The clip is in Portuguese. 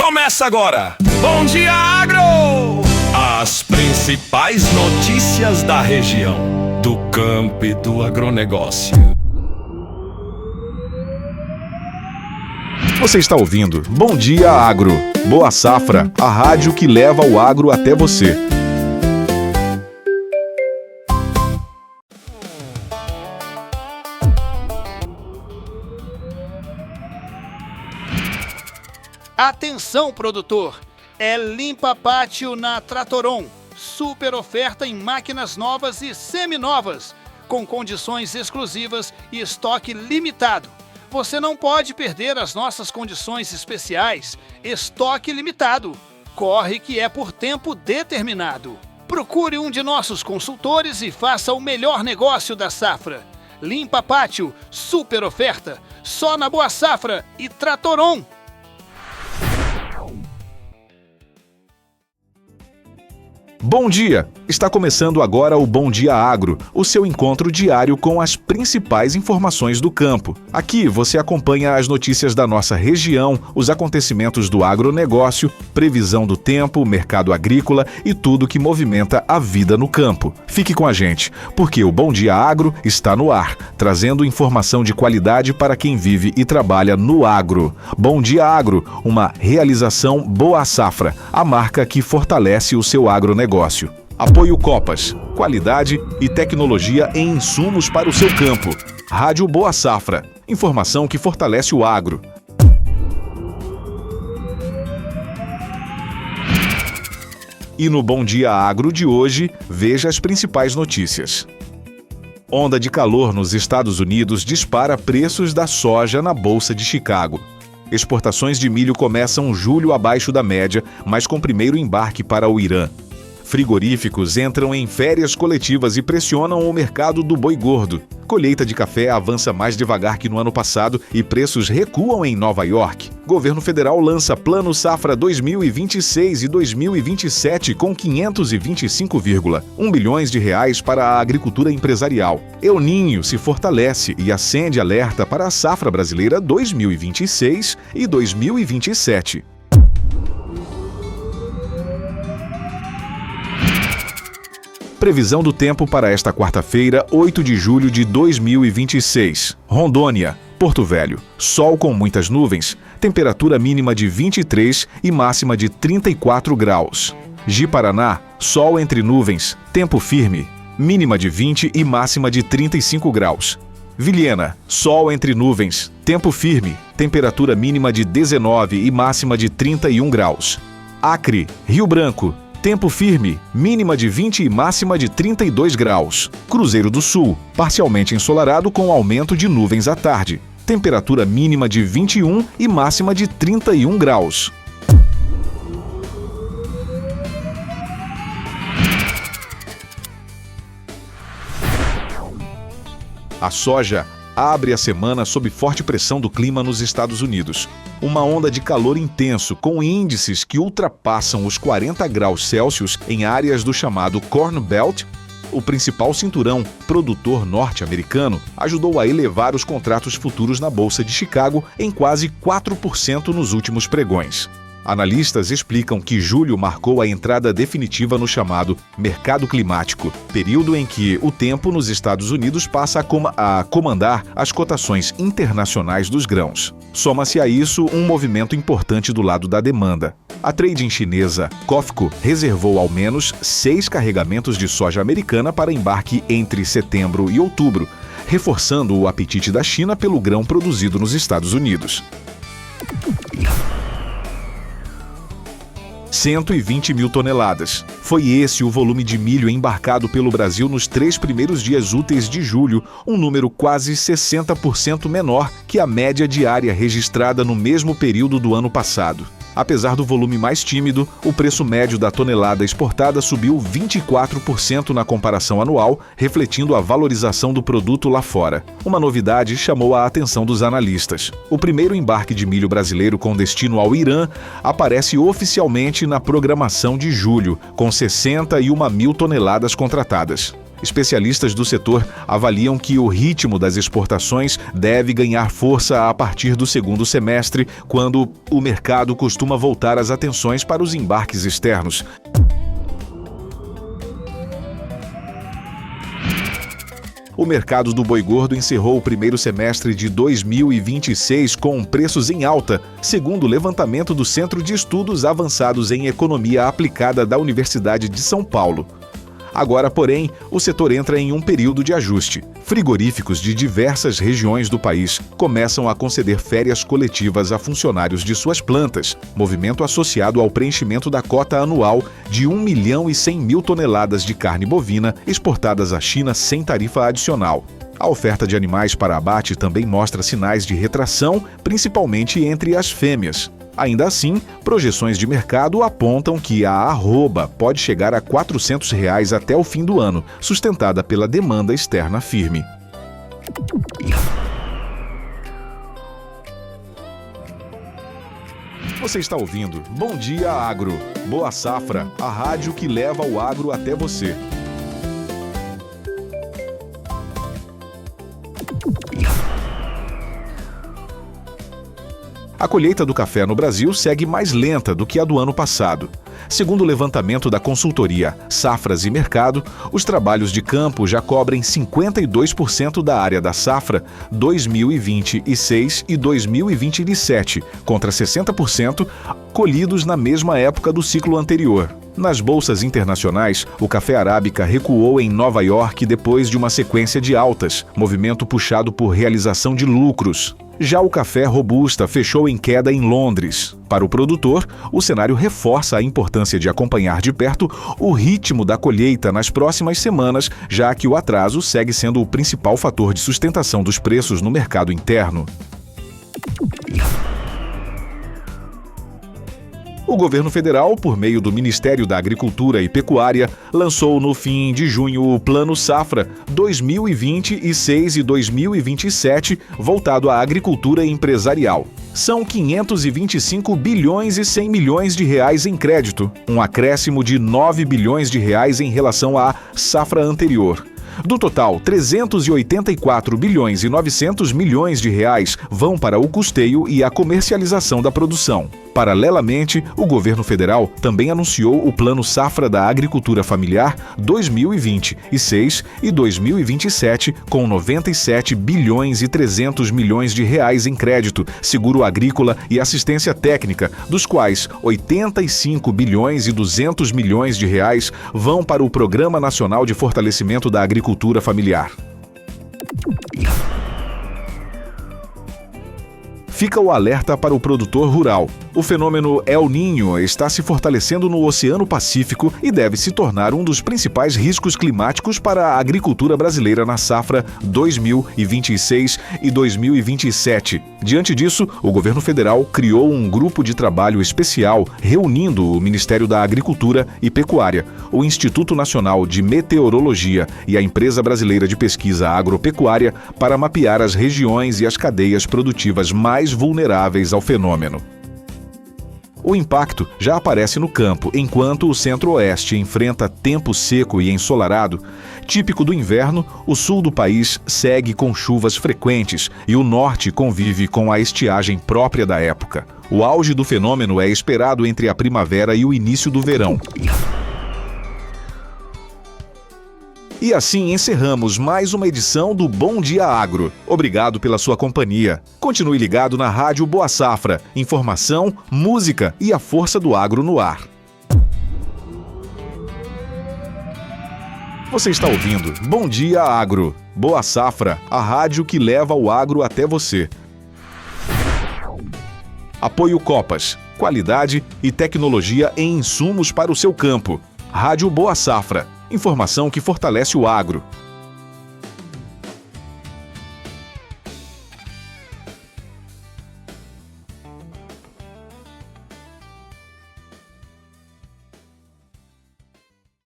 Começa agora, Bom Dia Agro! As principais notícias da região, do campo e do agronegócio. Você está ouvindo Bom Dia Agro, Boa Safra, a rádio que leva o agro até você. Atenção, produtor! É limpa pátio na Tratoron. Super oferta em máquinas novas e seminovas, com condições exclusivas e estoque limitado. Você não pode perder as nossas condições especiais. Estoque limitado. Corre que é por tempo determinado. Procure um de nossos consultores e faça o melhor negócio da safra. Limpa pátio, super oferta, só na Boa Safra e Tratoron. Bom dia! Está começando agora o Bom Dia Agro, o seu encontro diário com as principais informações do campo. Aqui você acompanha as notícias da nossa região, os acontecimentos do agronegócio, previsão do tempo, mercado agrícola e tudo que movimenta a vida no campo. Fique com a gente, porque o Bom Dia Agro está no ar, trazendo informação de qualidade para quem vive e trabalha no agro. Bom Dia Agro, uma realização Boa Safra, a marca que fortalece o seu agronegócio. Apoio Copas, qualidade e tecnologia em insumos para o seu campo. Rádio Boa Safra, informação que fortalece o agro. E no Bom Dia Agro de hoje, veja as principais notícias. Onda de calor nos Estados Unidos dispara preços da soja na Bolsa de Chicago. Exportações de milho começam julho abaixo da média, mas com primeiro embarque para o Irã. Frigoríficos entram em férias coletivas e pressionam o mercado do boi gordo. Colheita de café avança mais devagar que no ano passado e preços recuam em Nova York. Governo federal lança Plano Safra 2026 e 2027 com 525,1 bilhões de reais para a agricultura empresarial. El Niño se fortalece e acende alerta para a safra brasileira 2026 e 2027. Previsão do tempo para esta quarta-feira, 8 de julho de 2026. Rondônia, Porto Velho. Sol com muitas nuvens. Temperatura mínima de 23 e máxima de 34 graus. Ji-Paraná, sol entre nuvens. Tempo firme. Mínima de 20 e máxima de 35 graus. Vilhena, sol entre nuvens. Tempo firme. Temperatura mínima de 19 e máxima de 31 graus. Acre, Rio Branco. Tempo firme, mínima de 20 e máxima de 32 graus. Cruzeiro do Sul, parcialmente ensolarado com aumento de nuvens à tarde. Temperatura mínima de 21 e máxima de 31 graus. A soja abre a semana sob forte pressão do clima nos Estados Unidos. Uma onda de calor intenso, com índices que ultrapassam os 40 graus Celsius em áreas do chamado Corn Belt, o principal cinturão produtor norte-americano, ajudou a elevar os contratos futuros na Bolsa de Chicago em quase 4% nos últimos pregões. Analistas explicam que julho marcou a entrada definitiva no chamado mercado climático, período em que o tempo nos Estados Unidos passa a comandar as cotações internacionais dos grãos. Soma-se a isso um movimento importante do lado da demanda. A trading chinesa COFCO reservou ao menos 6 carregamentos de soja americana para embarque entre setembro e outubro, reforçando o apetite da China pelo grão produzido nos Estados Unidos. 120 mil toneladas. Foi esse o volume de milho embarcado pelo Brasil nos 3 primeiros dias úteis de julho, um número quase 60% menor que a média diária registrada no mesmo período do ano passado. Apesar do volume mais tímido, o preço médio da tonelada exportada subiu 24% na comparação anual, refletindo a valorização do produto lá fora. Uma novidade chamou a atenção dos analistas. O primeiro embarque de milho brasileiro com destino ao Irã aparece oficialmente na programação de julho, com 61 mil toneladas contratadas. Especialistas do setor avaliam que o ritmo das exportações deve ganhar força a partir do segundo semestre, quando o mercado costuma voltar as atenções para os embarques externos. O mercado do boi gordo encerrou o primeiro semestre de 2026 com preços em alta, segundo o levantamento do Centro de Estudos Avançados em Economia Aplicada da Universidade de São Paulo. Agora, porém, o setor entra em um período de ajuste. Frigoríficos de diversas regiões do país começam a conceder férias coletivas a funcionários de suas plantas, movimento associado ao preenchimento da cota anual de 1.100.000 toneladas de carne bovina exportadas à China sem tarifa adicional. A oferta de animais para abate também mostra sinais de retração, principalmente entre as fêmeas. Ainda assim, projeções de mercado apontam que a arroba pode chegar a R$ 400 até o fim do ano, sustentada pela demanda externa firme. Você está ouvindo Bom Dia Agro. Boa Safra, a rádio que leva o agro até você. A colheita do café no Brasil segue mais lenta do que a do ano passado. Segundo o levantamento da consultoria Safras e Mercado, os trabalhos de campo já cobrem 52% da área da safra 2026 e 2027, contra 60% colhidos na mesma época do ciclo anterior. Nas bolsas internacionais, o café arábica recuou em Nova York depois de uma sequência de altas, movimento puxado por realização de lucros. Já o café robusta fechou em queda em Londres. Para o produtor, o cenário reforça a importância de acompanhar de perto o ritmo da colheita nas próximas semanas, já que o atraso segue sendo o principal fator de sustentação dos preços no mercado interno. O governo federal, por meio do Ministério da Agricultura e Pecuária, lançou no fim de junho o Plano Safra 2026 e 2027, voltado à agricultura empresarial. São 525 bilhões e 100 milhões de reais em crédito, um acréscimo de 9 bilhões de reais em relação à safra anterior. Do total, 384 bilhões e 900 milhões de reais vão para o custeio e a comercialização da produção. Paralelamente, o governo federal também anunciou o Plano Safra da Agricultura Familiar 2026 e 2027, com 97 bilhões e 300 milhões de reais em crédito, seguro agrícola e assistência técnica, dos quais 85 bilhões e 200 milhões de reais vão para o Programa Nacional de Fortalecimento da Agricultura Familiar. Fica o alerta para o produtor rural. O fenômeno El Niño está se fortalecendo no Oceano Pacífico e deve se tornar um dos principais riscos climáticos para a agricultura brasileira na safra 2026 e 2027. Diante disso, o governo federal criou um grupo de trabalho especial reunindo o Ministério da Agricultura e Pecuária, o Instituto Nacional de Meteorologia e a Empresa Brasileira de Pesquisa Agropecuária para mapear as regiões e as cadeias produtivas mais vulneráveis ao fenômeno. O impacto já aparece no campo, enquanto o Centro-Oeste enfrenta tempo seco e ensolarado. Típico do inverno, o sul do país segue com chuvas frequentes e o norte convive com a estiagem própria da época. O auge do fenômeno é esperado entre a primavera e o início do verão. E assim encerramos mais uma edição do Bom Dia Agro. Obrigado pela sua companhia. Continue ligado na Rádio Boa Safra. Informação, música e a força do agro no ar. Você está ouvindo Bom Dia Agro. Boa Safra, a rádio que leva o agro até você. Apoio Copas. Qualidade e tecnologia em insumos para o seu campo. Rádio Boa Safra. Informação que fortalece o agro.